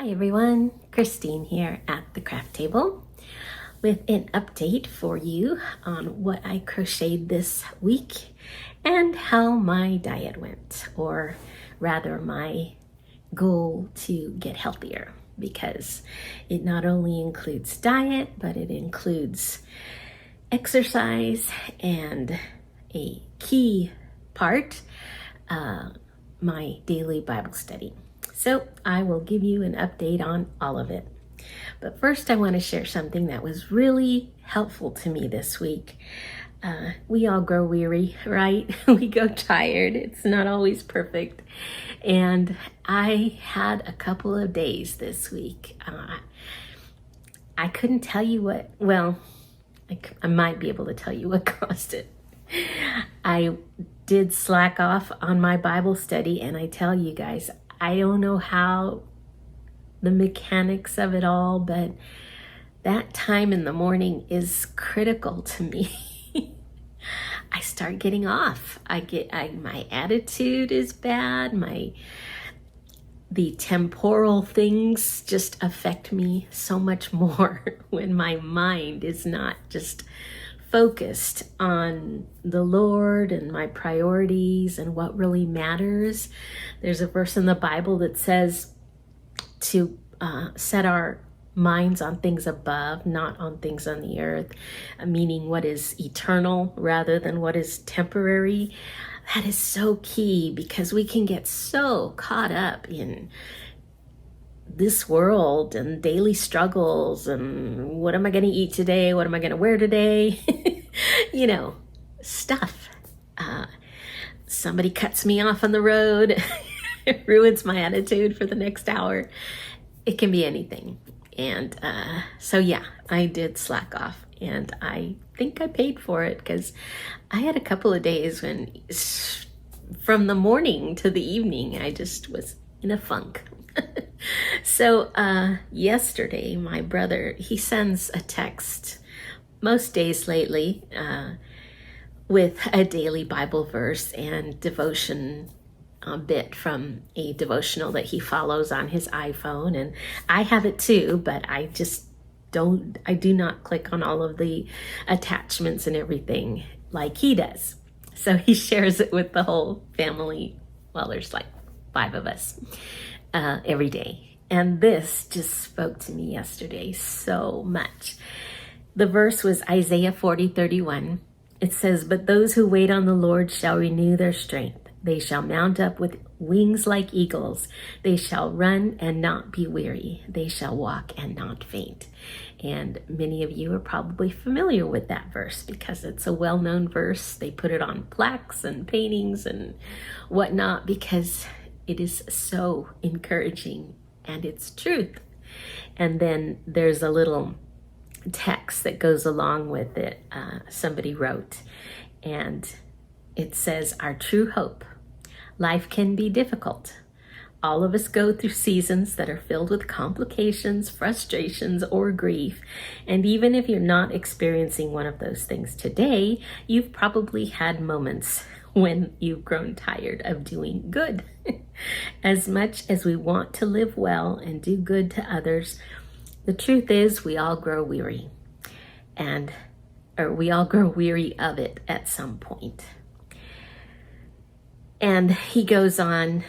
Hi everyone, Christine here at the Craft Table with an update for you on what I crocheted this week and how my diet went, or rather my goal to get healthier, because it not only includes diet, but it includes exercise and a key part, my daily Bible study. So I will give you an update on all of it. But first I want to share something that was really helpful to me this week. We all grow weary, right? We go tired. It's not always perfect. And I had a couple of days this week. I couldn't tell you what, well, I might be able to tell you what caused it. I did slack off on my Bible study, and I tell you guys, I don't know how the mechanics of it all, but that time in the morning is critical to me. I start getting off. My attitude is bad. The temporal things just affect me so much more when my mind is not just focused on the Lord and my priorities and what really matters. There's a verse in the Bible that says to set our minds on things above, not on things on the earth, meaning what is eternal rather than what is temporary. That is so key, because we can get so caught up in this world and daily struggles and what am I going to eat today? What am I going to wear today? Stuff. Somebody cuts me off on the road. It ruins my attitude for the next hour. It can be anything. And so yeah, I did slack off, and I think I paid for it, because I had a couple of days when from the morning to the evening, I just was in a funk. So yesterday, my brother, he sends a text most days lately with a daily Bible verse and devotion bit from a devotional that he follows on his iPhone. And I have it too, but I do not click on all of the attachments and everything like he does. So he shares it with the whole family. Well, there's like 5 of us every day. And this just spoke to me yesterday so much. The verse was Isaiah 40:31. It says, "But those who wait on the Lord shall renew their strength. They shall mount up with wings like eagles. They shall run and not be weary. They shall walk and not faint." And many of you are probably familiar with that verse, because it's a well-known verse. They put it on plaques and paintings and whatnot, because it is so encouraging and it's truth. And then there's a little text that goes along with it. Somebody wrote, and it says, "Our true hope. Life can be difficult. All of us go through seasons that are filled with complications, frustrations, or grief. And even if you're not experiencing one of those things today, you've probably had moments when you've grown tired of doing good. As much as we want to live well and do good to others, the truth is we all grow weary. Or we all grow weary of it at some point." And he goes on,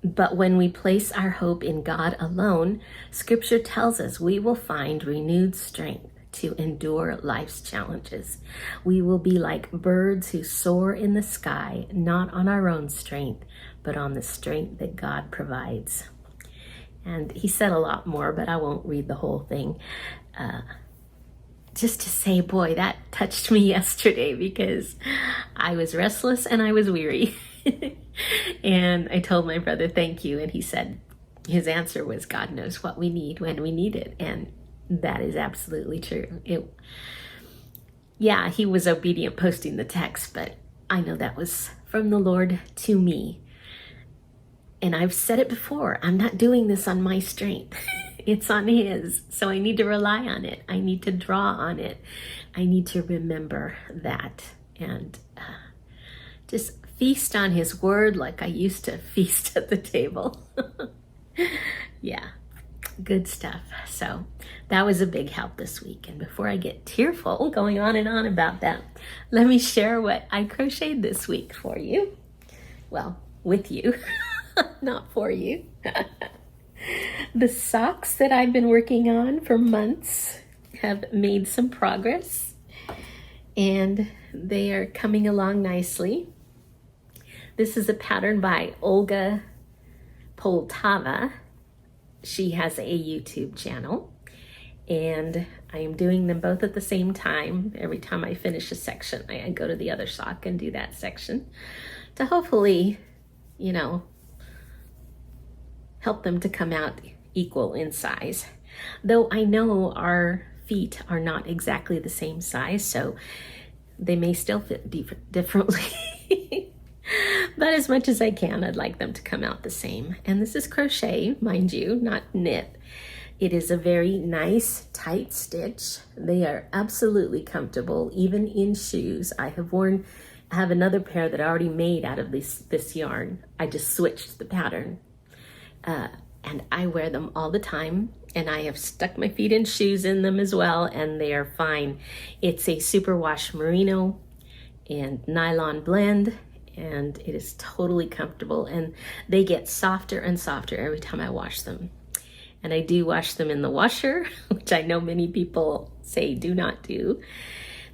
"But when we place our hope in God alone, Scripture tells us we will find renewed strength to endure life's challenges. We will be like birds who soar in the sky, not on our own strength, but on the strength that God provides." And he said a lot more, but I won't read the whole thing. Just to say, boy, that touched me yesterday, because I was restless and I was weary. And I told my brother, thank you. And he said, his answer was, God knows what we need when we need it. And that is absolutely true. He was obedient posting the text, but I know that was from the Lord to me. And I've said it before, I'm not doing this on my strength. It's on his. So I need to rely on it. I need to draw on it. I need to remember that, and just feast on his word like I used to feast at the table. Yeah. Good stuff. So that was a big help this week. And before I get tearful going on and on about that, let me share what I crocheted this week for you. Well, with you, not for you. The socks that I've been working on for months have made some progress, and they are coming along nicely. This is a pattern by Olga Poltava. She has a YouTube channel, and I am doing them both at the same time. Every time I finish a section, I go to the other sock and do that section to hopefully, you know, help them to come out equal in size. Though I know our feet are not exactly the same size, so they may still fit differently. But as much as I can, I'd like them to come out the same. And this is crochet, mind you, not knit. It is a very nice, tight stitch. They are absolutely comfortable, even in shoes. I have another pair that I already made out of this yarn. I just switched the pattern. And I wear them all the time. And I have stuck my feet in shoes in them as well, and they are fine. It's a superwash merino and nylon blend, and it is totally comfortable, and they get softer and softer every time I wash them. And I do wash them in the washer, which I know many people say do not do.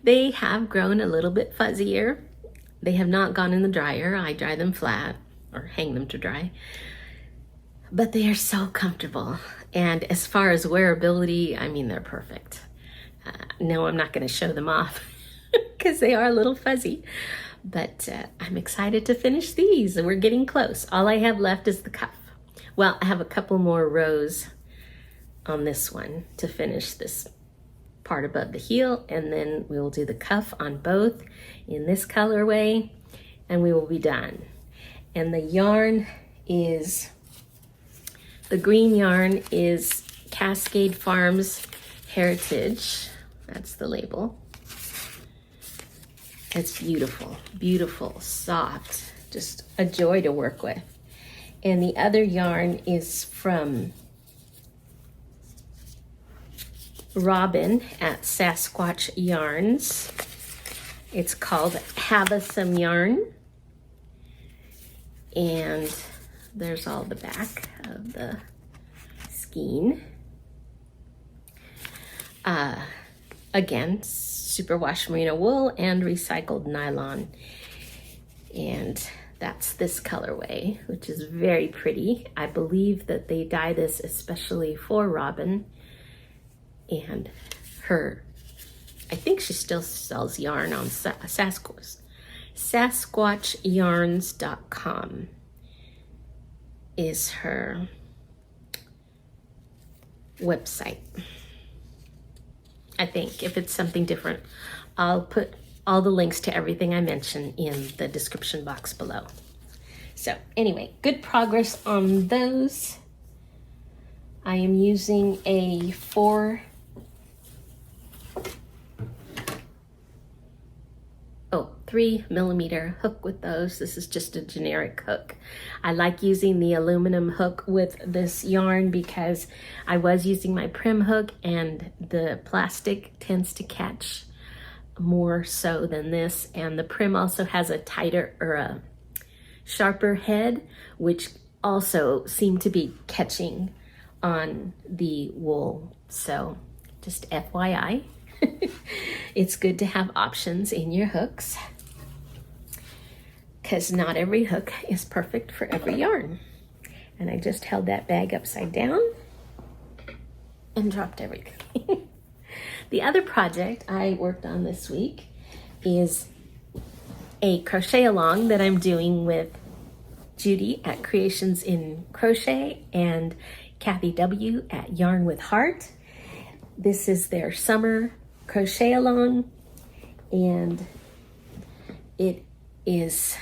They have grown a little bit fuzzier. They have not gone in the dryer. I dry them flat or hang them to dry. But they are so comfortable. And as far as wearability, I mean, they're perfect. No, I'm not going to show them off because they are a little fuzzy. But I'm excited to finish these. We're getting close. All I have left is the cuff. Well, I have a couple more rows on this one to finish this part above the heel, and then we will do the cuff on both in this colorway, and we will be done. And the yarn is, the green yarn is Cascade Farms Heritage. That's the label. It's beautiful, beautiful, soft, just a joy to work with. And the other yarn is from Robin at Sasquatch Yarns. It's called Have-a-Some Yarn. And there's all the back of the skein. Again, superwash merino wool and recycled nylon. And that's this colorway, which is very pretty. I believe that they dye this especially for Robin. And I think she still sells yarn on SasquatchYarns.com is her website. I think if it's something different, I'll put all the links to everything I mentioned in the description box below. So anyway, good progress on those. I am using a 3mm hook with those. This is just a generic hook. I like using the aluminum hook with this yarn because I was using my prim hook, and the plastic tends to catch more so than this, and the prim also has a tighter or a sharper head, which also seemed to be catching on the wool. So just FYI, it's good to have options in your hooks, because not every hook is perfect for every yarn. And I just held that bag upside down and dropped everything. The other project I worked on this week is a crochet along that I'm doing with Judy at Creations in Crochet and Kathy W. at Yarn with Heart. This is their summer crochet along, and it is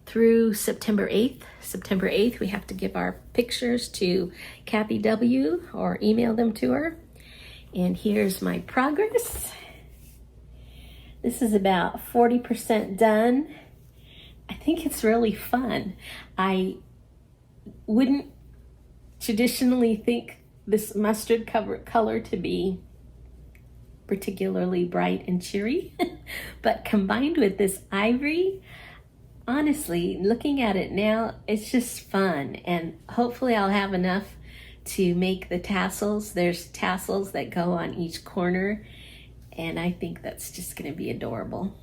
through September 8th. September 8th, we have to give our pictures to Kathy W. or email them to her. And here's my progress. This is about 40% done. I think it's really fun. I wouldn't traditionally think this mustard color to be particularly bright and cheery, but combined with this ivory, honestly, looking at it now, it's just fun. And hopefully I'll have enough to make the tassels. There's tassels that go on each corner, and I think that's just going to be adorable.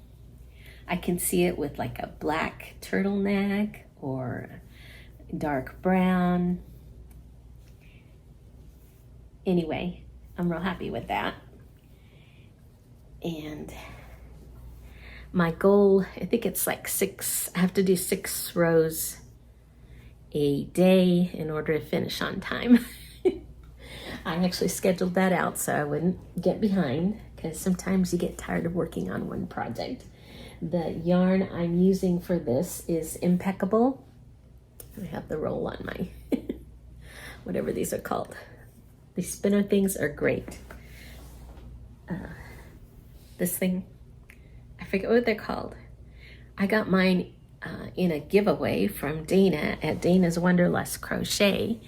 I can see it with like a black turtleneck or dark brown. Anyway, I'm real happy with that. And my goal, I think it's like I have to do 6 rows a day in order to finish on time. I actually scheduled that out so I wouldn't get behind, because sometimes you get tired of working on one project. The yarn I'm using for this is Impeccable. I have the roll on my, whatever these are called. These spinner things are great. This thing, I forget what they're called. I got mine in a giveaway from Dana at Dana's Wonderlust Crochet.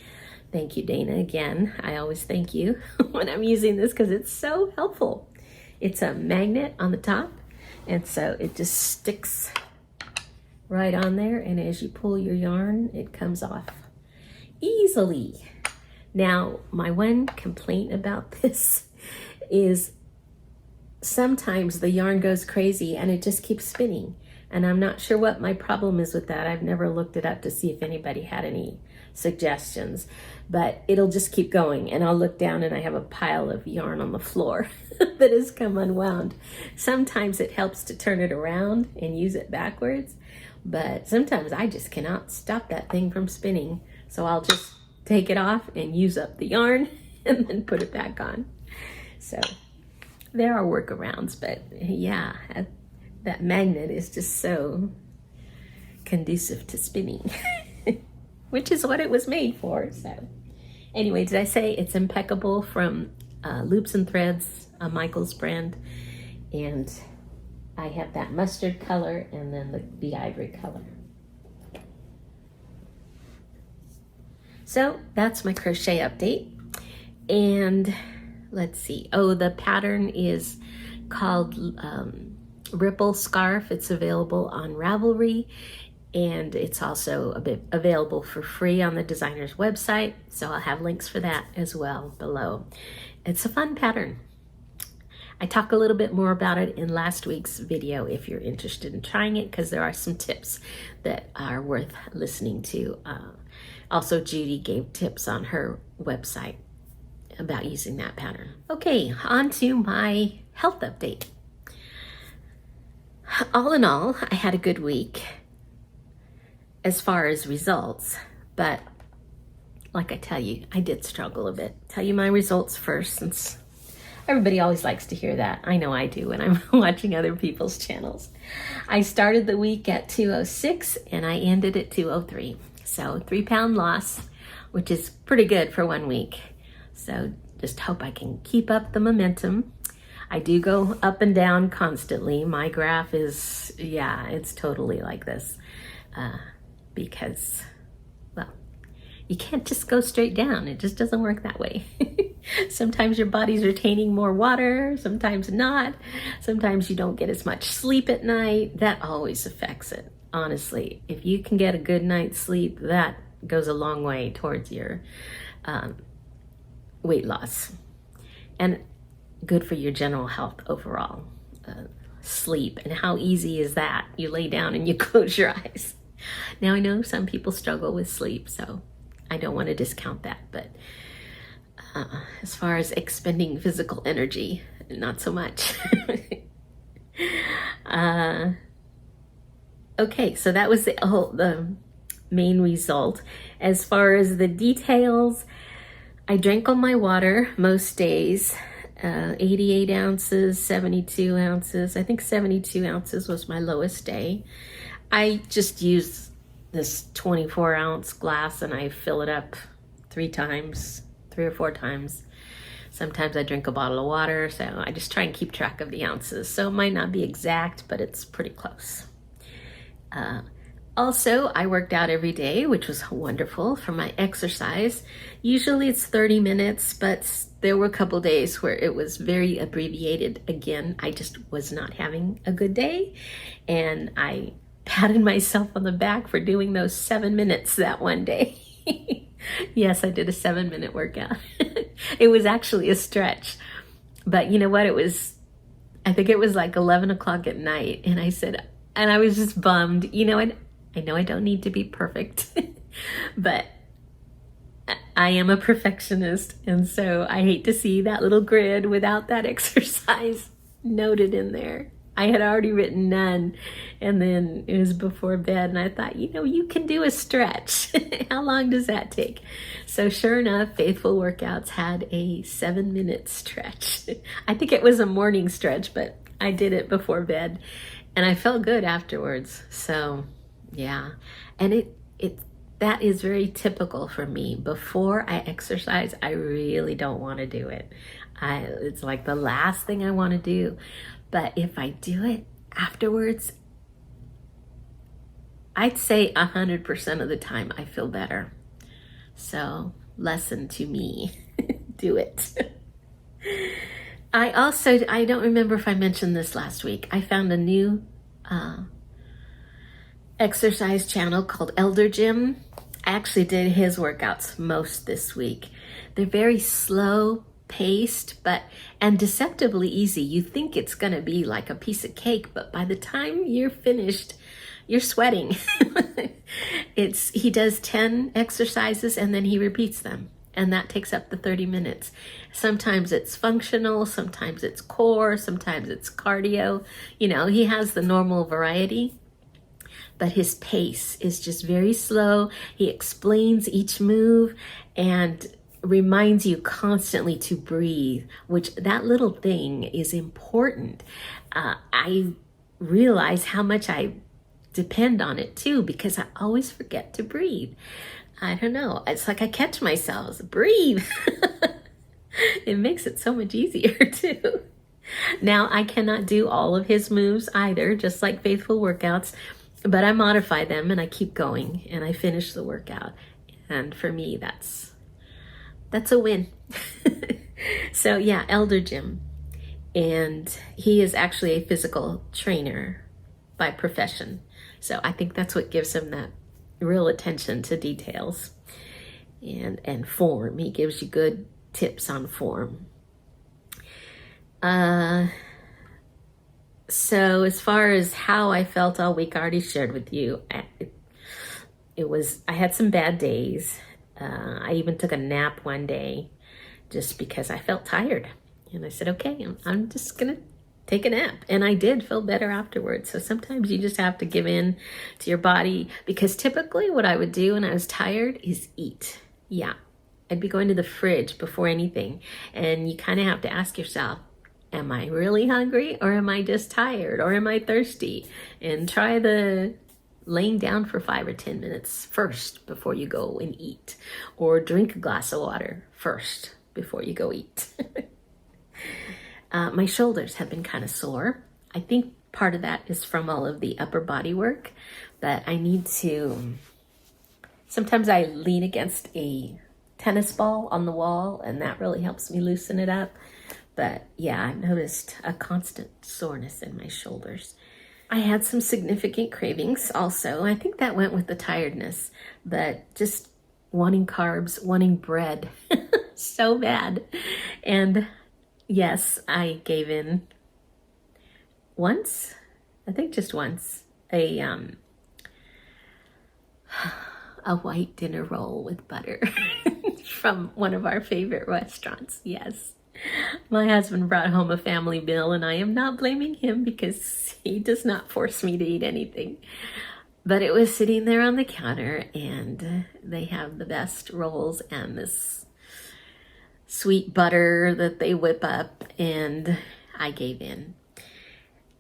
Thank you, Dana, again. I always thank you when I'm using this because it's so helpful. It's a magnet on the top, and so it just sticks right on there, and as you pull your yarn, it comes off easily. Now, my one complaint about this is sometimes the yarn goes crazy and it just keeps spinning. And I'm not sure what my problem is with that. I've never looked it up to see if anybody had any suggestions, but it'll just keep going. And I'll look down and I have a pile of yarn on the floor that has come unwound. Sometimes it helps to turn it around and use it backwards, but sometimes I just cannot stop that thing from spinning. So I'll just take it off and use up the yarn and then put it back on. So there are workarounds, but yeah, that magnet is just so conducive to spinning, which is what it was made for. So anyway, did I say it's Impeccable from Loops and Threads, a Michael's brand, and I have that mustard color and then the ivory color. So that's my crochet update. And let's see. Oh, the pattern is called Ripple Scarf. It's available on Ravelry, and it's also available for free on the designer's website. So I'll have links for that as well below. It's a fun pattern. I talk a little bit more about it in last week's video if you're interested in trying it, because there are some tips that are worth listening to. Also, Judy gave tips on her website about using that pattern. Okay, on to my health update. All in all, I had a good week as far as results, but like I tell you, I did struggle a bit. Tell you my results first, since everybody always likes to hear that. I know I do when I'm watching other people's channels. I started the week at 206 and I ended at 203. So 3-pound loss, which is pretty good for 1 week. So just hope I can keep up the momentum. I do go up and down constantly. My graph is, yeah, it's totally like this because, well, you can't just go straight down. It just doesn't work that way. Sometimes your body's retaining more water, sometimes not. Sometimes you don't get as much sleep at night. That always affects it. Honestly, if you can get a good night's sleep, that goes a long way towards your weight loss and good for your general health overall. Sleep, and how easy is that? You lay down and you close your eyes. Now I know some people struggle with sleep, so I don't want to discount that, but as far as expending physical energy, not so much. Okay, so that was the main result. As far as the details, I drank all my water most days, 88 ounces, 72 ounces. I think 72 ounces was my lowest day. I just use this 24-ounce glass and I fill it up 3 or 4 times. Sometimes I drink a bottle of water, so I just try and keep track of the ounces. So it might not be exact, but it's pretty close. Also, I worked out every day, which was wonderful for my exercise. Usually it's 30 minutes, but there were a couple days where it was very abbreviated. Again, I just was not having a good day, and I patted myself on the back for doing those 7 minutes that one day. Yes, I did a 7-minute workout. It was actually a stretch, but you know what? I think it was like 11 o'clock at night, and I was just bummed. You know, I know I don't need to be perfect, but I am a perfectionist, and so I hate to see that little grid without that exercise noted in there. I had already written none, and then it was before bed, and I thought, you can do a stretch. How long does that take? So sure enough, Faithful Workouts had a 7-minute stretch. I think it was a morning stretch, but I did it before bed, and I felt good afterwards. So yeah, and that is very typical for me. Before I exercise, I really don't want to do it. It's like the last thing I want to do. But if I do it afterwards, I'd say 100% of the time I feel better. So, lesson to me, do it. I don't remember if I mentioned this last week. I found a new exercise channel called Elder Gym. I actually did his workouts most this week. They're very slow paced, and deceptively easy. You think it's gonna be like a piece of cake, but by the time you're finished, you're sweating. He does 10 exercises and then he repeats them, and that takes up the 30 minutes. Sometimes it's functional, sometimes it's core, sometimes it's cardio. He has the normal variety, but his pace is just very slow. He explains each move and reminds you constantly to breathe, which that little thing is important. I realize how much I depend on it too, because I always forget to breathe. I don't know. It's like I catch myself, breathe. It makes it so much easier too. Now, I cannot do all of his moves either, just like Faithful Workouts, but I modify them and I keep going and I finish the workout. And for me, that's a win. So yeah, Elder Gym. And he is actually a physical trainer by profession. So I think that's what gives him that real attention to details and form. He gives you good tips on form. So as far as how I felt all week, I already shared with you. I had some bad days. I even took a nap one day just because I felt tired. And I said, okay, I'm just going to take a nap. And I did feel better afterwards. So sometimes you just have to give in to your body, because typically what I would do when I was tired is eat. Yeah, I'd be going to the fridge before anything. And you kind of have to ask yourself, am I really hungry, or am I just tired, or am I thirsty? And try the laying down for 5 or 10 minutes first before you go and eat, or drink a glass of water first before you go eat. My shoulders have been kind of sore. I think part of that is from all of the upper body work, but I need to, sometimes I lean against a tennis ball on the wall, and that really helps me loosen it up. But yeah, I noticed a constant soreness in my shoulders. I had some significant cravings also. I think that went with the tiredness, but just wanting carbs, wanting bread so bad. And yes, I gave in once, I think just once, a white dinner roll with butter from one of our favorite restaurants. Yes. My husband brought home a family meal, and I am not blaming him because he does not force me to eat anything. But it was sitting there on the counter, and they have the best rolls and this sweet butter that they whip up, and I gave in.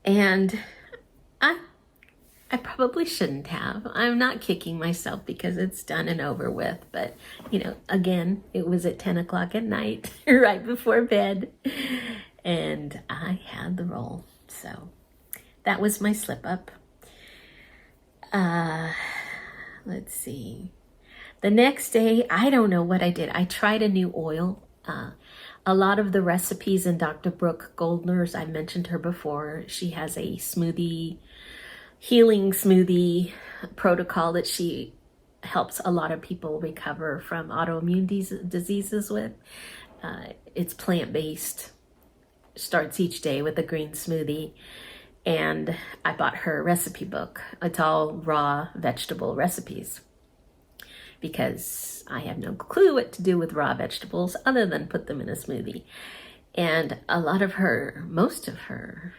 And I probably shouldn't have. I'm not kicking myself because it's done and over with. But, again, it was at 10 o'clock at night, right before bed. And I had the roll. So that was my slip up. Let's see. The next day, I don't know what I did. I tried a new oil. A lot of the recipes in Dr. Brooke Goldner's, I mentioned her before. She has a healing smoothie protocol that she helps a lot of people recover from autoimmune diseases with. It's plant-based, starts each day with a green smoothie. And I bought her recipe book. It's all raw vegetable recipes because I have no clue what to do with raw vegetables other than put them in a smoothie. And a lot of her, most of her,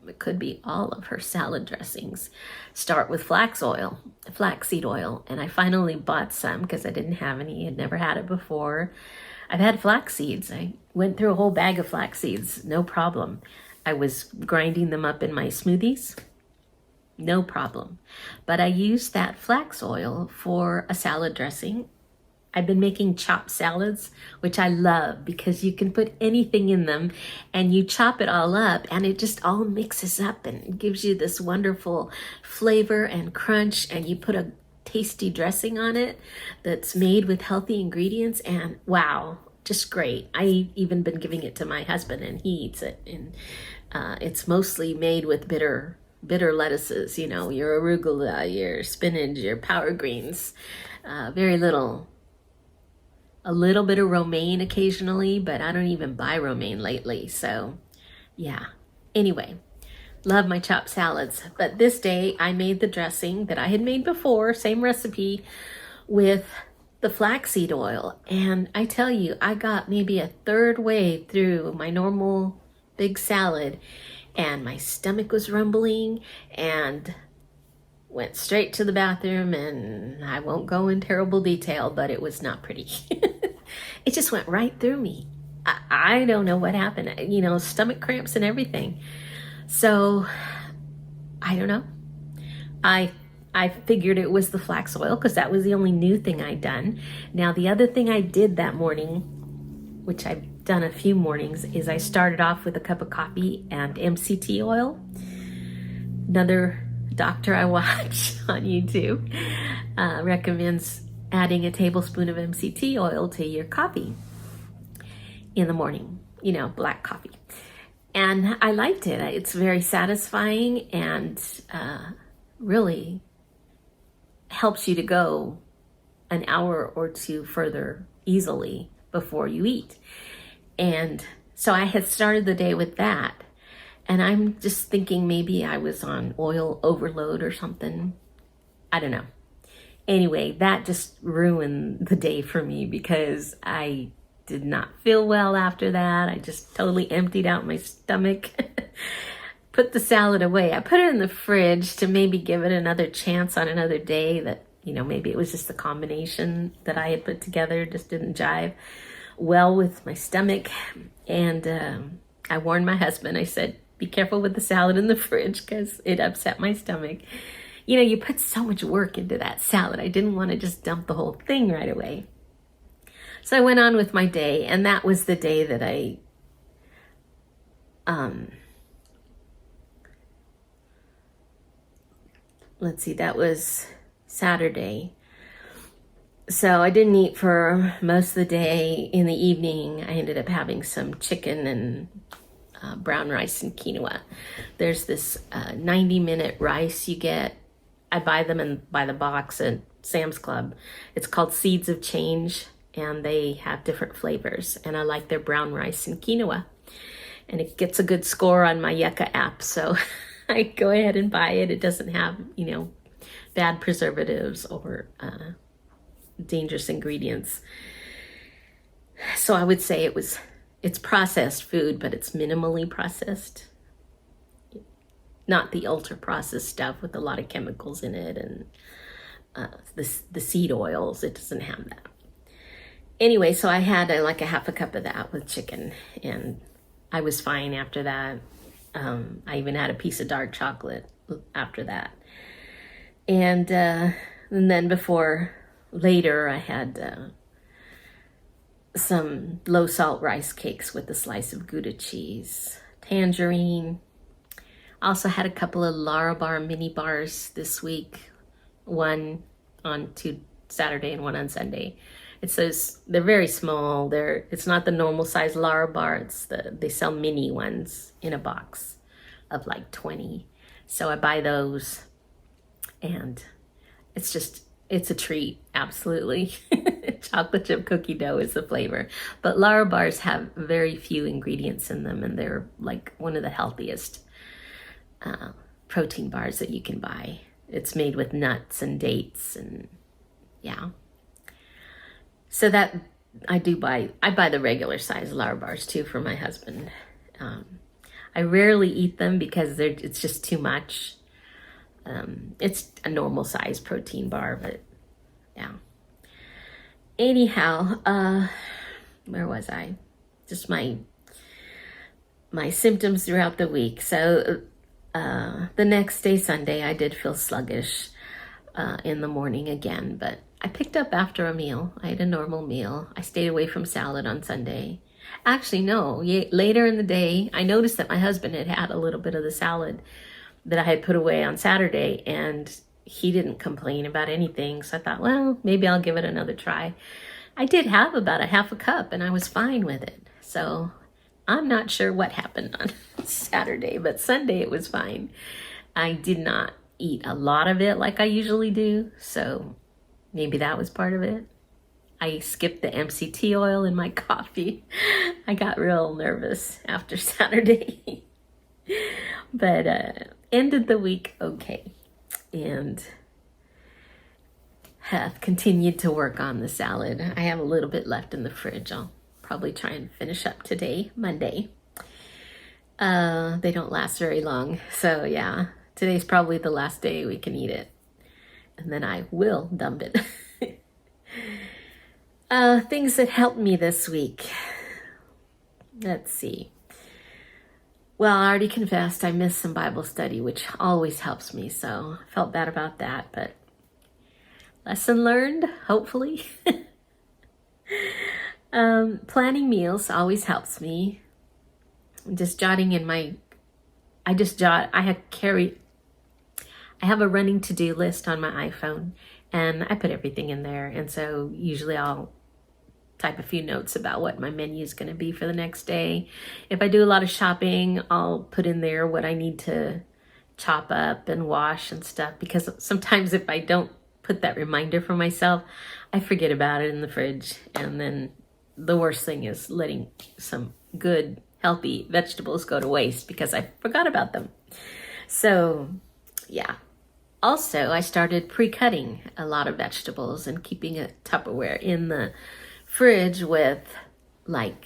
it could be all of her salad dressings start with flaxseed oil. And I finally bought some because I didn't have any. I'd never had it before. I've had flax seeds. I went through a whole bag of flax seeds, no problem. I was grinding them up in my smoothies, no problem. But I used that flax oil for a salad dressing. I've been making chopped salads, which I love because you can put anything in them and you chop it all up and it just all mixes up and gives you this wonderful flavor and crunch, and you put a tasty dressing on it that's made with healthy ingredients, and wow, just great. I even been giving it to my husband and he eats it. And it's mostly made with bitter lettuces, you know, your arugula, your spinach, your power greens, a little bit of romaine occasionally, but I don't even buy romaine lately. So yeah, anyway, love my chopped salads. But this day I made the dressing that I had made before, same recipe, with the flaxseed oil. And I tell you, I got maybe a third way through my normal big salad and my stomach was rumbling and went straight to the bathroom, and I won't go in terrible detail, but it was not pretty. It just went right through me. I don't know what happened, you know, stomach cramps and everything. So I don't know. I figured it was the flax oil because that was the only new thing I'd done. Now, the other thing I did that morning, which I've done a few mornings, is I started off with a cup of coffee and MCT oil. Another doctor I watch on YouTube recommends adding a tablespoon of MCT oil to your coffee in the morning, you know, black coffee. And I liked it. It's very satisfying and really helps you to go an hour or two further easily before you eat. And so I had started the day with that. And I'm just thinking maybe I was on oil overload or something. I don't know. Anyway, that just ruined the day for me because I did not feel well after that. I just totally emptied out my stomach. Put the salad away. I put it in the fridge to maybe give it another chance on another day, that, you know, maybe it was just the combination that I had put together just didn't jive well with my stomach. And I warned my husband. I said, be careful with the salad in the fridge because it upset my stomach. You know, you put so much work into that salad. I didn't want to just dump the whole thing right away. So I went on with my day, and that was the day that I let's see, that was Saturday. So I didn't eat for most of the day. In the evening, I ended up having some chicken and brown rice and quinoa. There's this 90-minute rice you get. I buy them by the box at Sam's Club. It's called Seeds of Change, and they have different flavors. And I like their brown rice and quinoa. And it gets a good score on my Yucca app, so I go ahead and buy it. It doesn't have, you know, bad preservatives or dangerous ingredients. So I would say it's processed food, but it's minimally processed. Not the ultra processed stuff with a lot of chemicals in it and the seed oils. It doesn't have that. Anyway, so I had like a half a cup of that with chicken, and I was fine after that. I even had a piece of dark chocolate after that. And then later I had some low salt rice cakes with a slice of Gouda cheese, tangerine. I also had a couple of Larabar mini bars this week, one on Saturday and one on Sunday. It's those, they're very small. It's not the normal size Larabar. They sell mini ones in a box of like 20. So I buy those, and it's a treat, absolutely. Chocolate chip cookie dough is the flavor. But Larabars have very few ingredients in them, and they're like one of the healthiest protein bars that you can buy. It's made with nuts and dates, and yeah. So that I buy the regular size Larabars too for my husband. I rarely eat them because it's just too much. It's a normal size protein bar, but yeah. Anyhow, where was I? Just my symptoms throughout the week. So the next day, Sunday, I did feel sluggish in the morning again, but I picked up after a meal. I ate a normal meal. I stayed away from salad on Sunday. Actually, no, later in the day, I noticed that my husband had a little bit of the salad that I had put away on Saturday, and he didn't complain about anything. So I thought, well, maybe I'll give it another try. I did have about a half a cup, and I was fine with it. So I'm not sure what happened on Saturday, but Sunday it was fine. I did not eat a lot of it like I usually do, so maybe that was part of it. I skipped the MCT oil in my coffee. I got real nervous after Saturday. But ended the week okay, and have continued to work on the salad. I have a little bit left in the fridge. I'll probably try and finish up today, Monday. They don't last very long, so yeah, today's probably the last day we can eat it, and then I will dump it. Things that helped me this week. Let's see. Well, I already confessed I missed some Bible study, which always helps me, so I felt bad about that, but lesson learned, hopefully. Planning meals always helps me. Just jotting in I have a running to-do list on my iPhone, and I put everything in there, and so usually I'll type a few notes about what my menu is going to be for the next day. If I do a lot of shopping, I'll put in there what I need to chop up and wash and stuff, because sometimes if I don't put that reminder for myself, I forget about it in the fridge, and then the worst thing is letting some good healthy vegetables go to waste because I forgot about them. So yeah. Also, I started pre-cutting a lot of vegetables and keeping a Tupperware in the fridge with like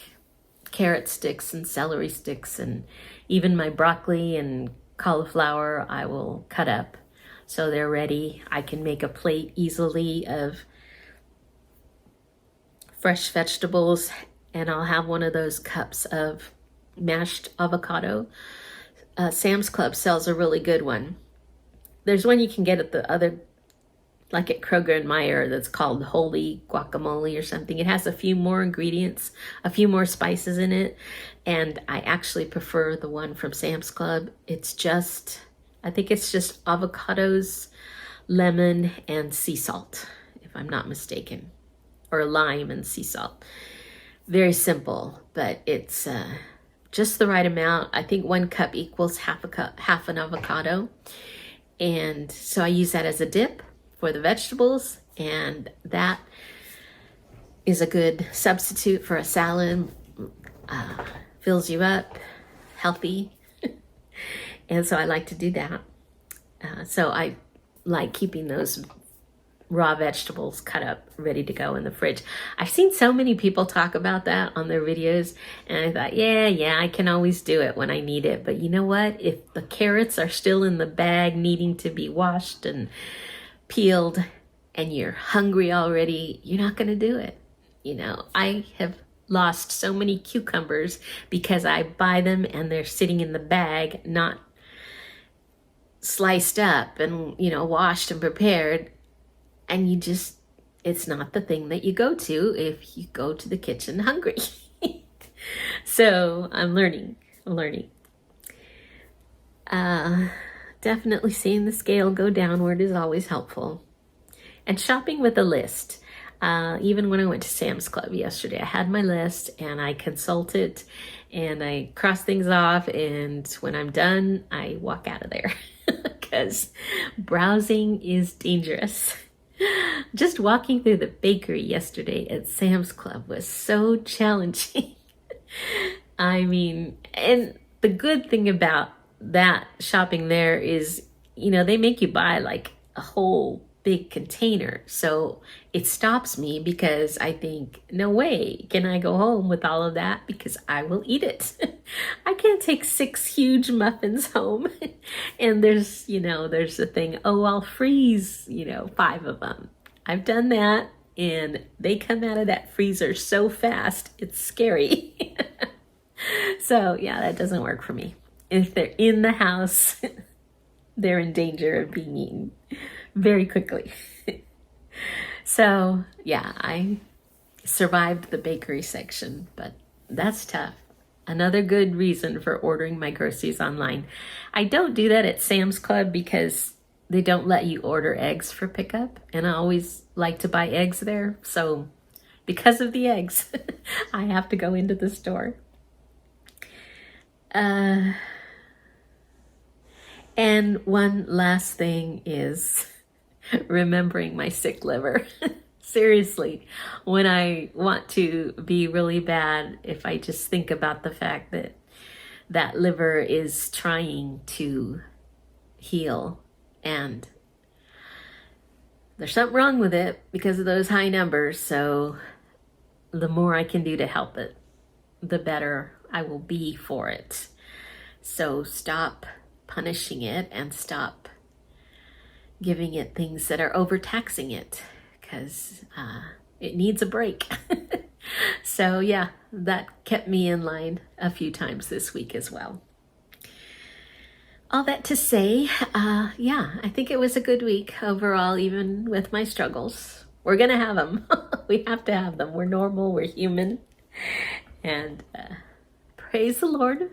carrot sticks and celery sticks, and even my broccoli and cauliflower I will cut up so they're ready. I can make a plate easily of fresh vegetables, and I'll have one of those cups of mashed avocado. Sam's Club sells a really good one. There's one you can get at the other, like at Kroger and Meyer, that's called Holy Guacamole or something. It has a few more ingredients, a few more spices in it, and I actually prefer the one from Sam's Club. I think it's just avocados, lemon, and sea salt, if I'm not mistaken, or lime and sea salt. Very simple, but it's just the right amount. I think 1 cup equals half an avocado. And so I use that as a dip for the vegetables, and that is a good substitute for a salad. Fills you up, healthy. And so I like to do that. So I like keeping those raw vegetables cut up, ready to go in the fridge. I've seen so many people talk about that on their videos, and I thought, yeah, I can always do it when I need it. But you know what? If the carrots are still in the bag needing to be washed and peeled, and you're hungry already, you're not going to do it. You know, I have lost so many cucumbers because I buy them and they're sitting in the bag, not sliced up and, washed and prepared. And it's not the thing that you go to if you go to the kitchen hungry. So I'm learning. Definitely seeing the scale go downward is always helpful. And shopping with a list. Even when I went to Sam's Club yesterday, I had my list and I consult it and I cross things off. And when I'm done, I walk out of there because browsing is dangerous. Just walking through the bakery yesterday at Sam's Club was so challenging. I mean, and the good thing about that shopping there is, you know, they make you buy like a whole big container. So it stops me because I think, no way can I go home with all of that because I will eat it. I can't take 6 huge muffins home. And there's, you know, there's the thing, oh, I'll freeze, you know, 5 of them. I've done that and they come out of that freezer so fast, it's scary. So yeah, that doesn't work for me. If they're in the house, they're in danger of being eaten very quickly. So yeah, I survived the bakery section, but that's tough. Another good reason for ordering my groceries online. I don't do that at Sam's Club because they don't let you order eggs for pickup, and I always like to buy eggs there. So because of the eggs, I have to go into the store. And one last thing is remembering my sick liver. Seriously, when I want to be really bad, if I just think about the fact that that liver is trying to heal and there's something wrong with it because of those high numbers. So the more I can do to help it, the better I will be for it. So stop punishing it and stop giving it things that are overtaxing it because it needs a break. So yeah, that kept me in line a few times this week as well. All that to say, yeah, I think it was a good week overall, even with my struggles. We're gonna have them. We have to have them. We're normal, we're human. And praise the Lord.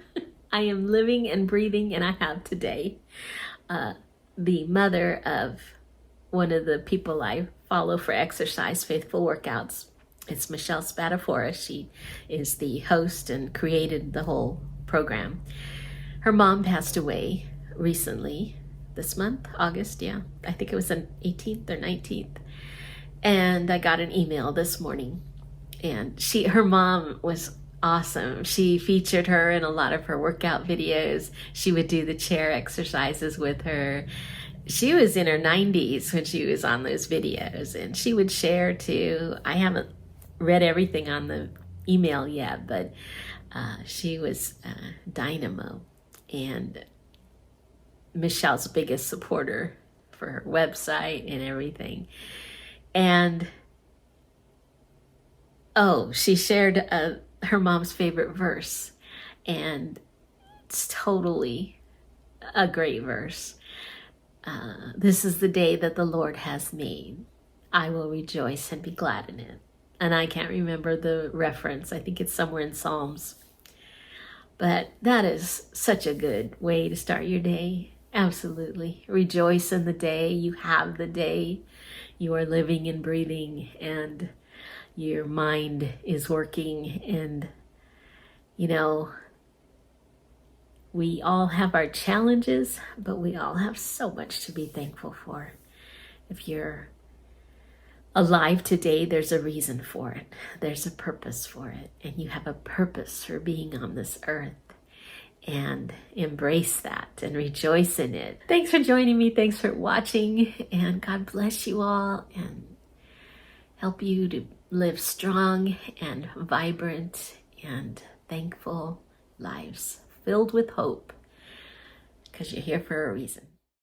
I am living and breathing, and I have today. The mother of one of the people I follow for exercise, Faithful Workouts, it's Michelle Spatafora. She is the host and created the whole program. Her mom passed away recently, this month, August, yeah. I think it was the 18th or 19th. And I got an email this morning. And her mom was awesome. She featured her in a lot of her workout videos. She would do the chair exercises with her. She was in her 90s when she was on those videos, and she would share too. I haven't read everything on the email yet, but she was dynamo and Michelle's biggest supporter for her website and everything. And she shared her mom's favorite verse, and it's totally a great verse. This is the day that the Lord has made. I will rejoice and be glad in it. And I can't remember the reference. I think it's somewhere in Psalms. But that is such a good way to start your day. Absolutely. Rejoice in the day. You have the day. You are living and breathing, and your mind is working. And, you know, we all have our challenges, but we all have so much to be thankful for. If you're alive today, there's a reason for it. There's a purpose for it. And you have a purpose for being on this earth. And embrace that and rejoice in it. Thanks for joining me. Thanks for watching. And God bless you all and help you to live strong and vibrant and thankful lives filled with hope, because you're here for a reason.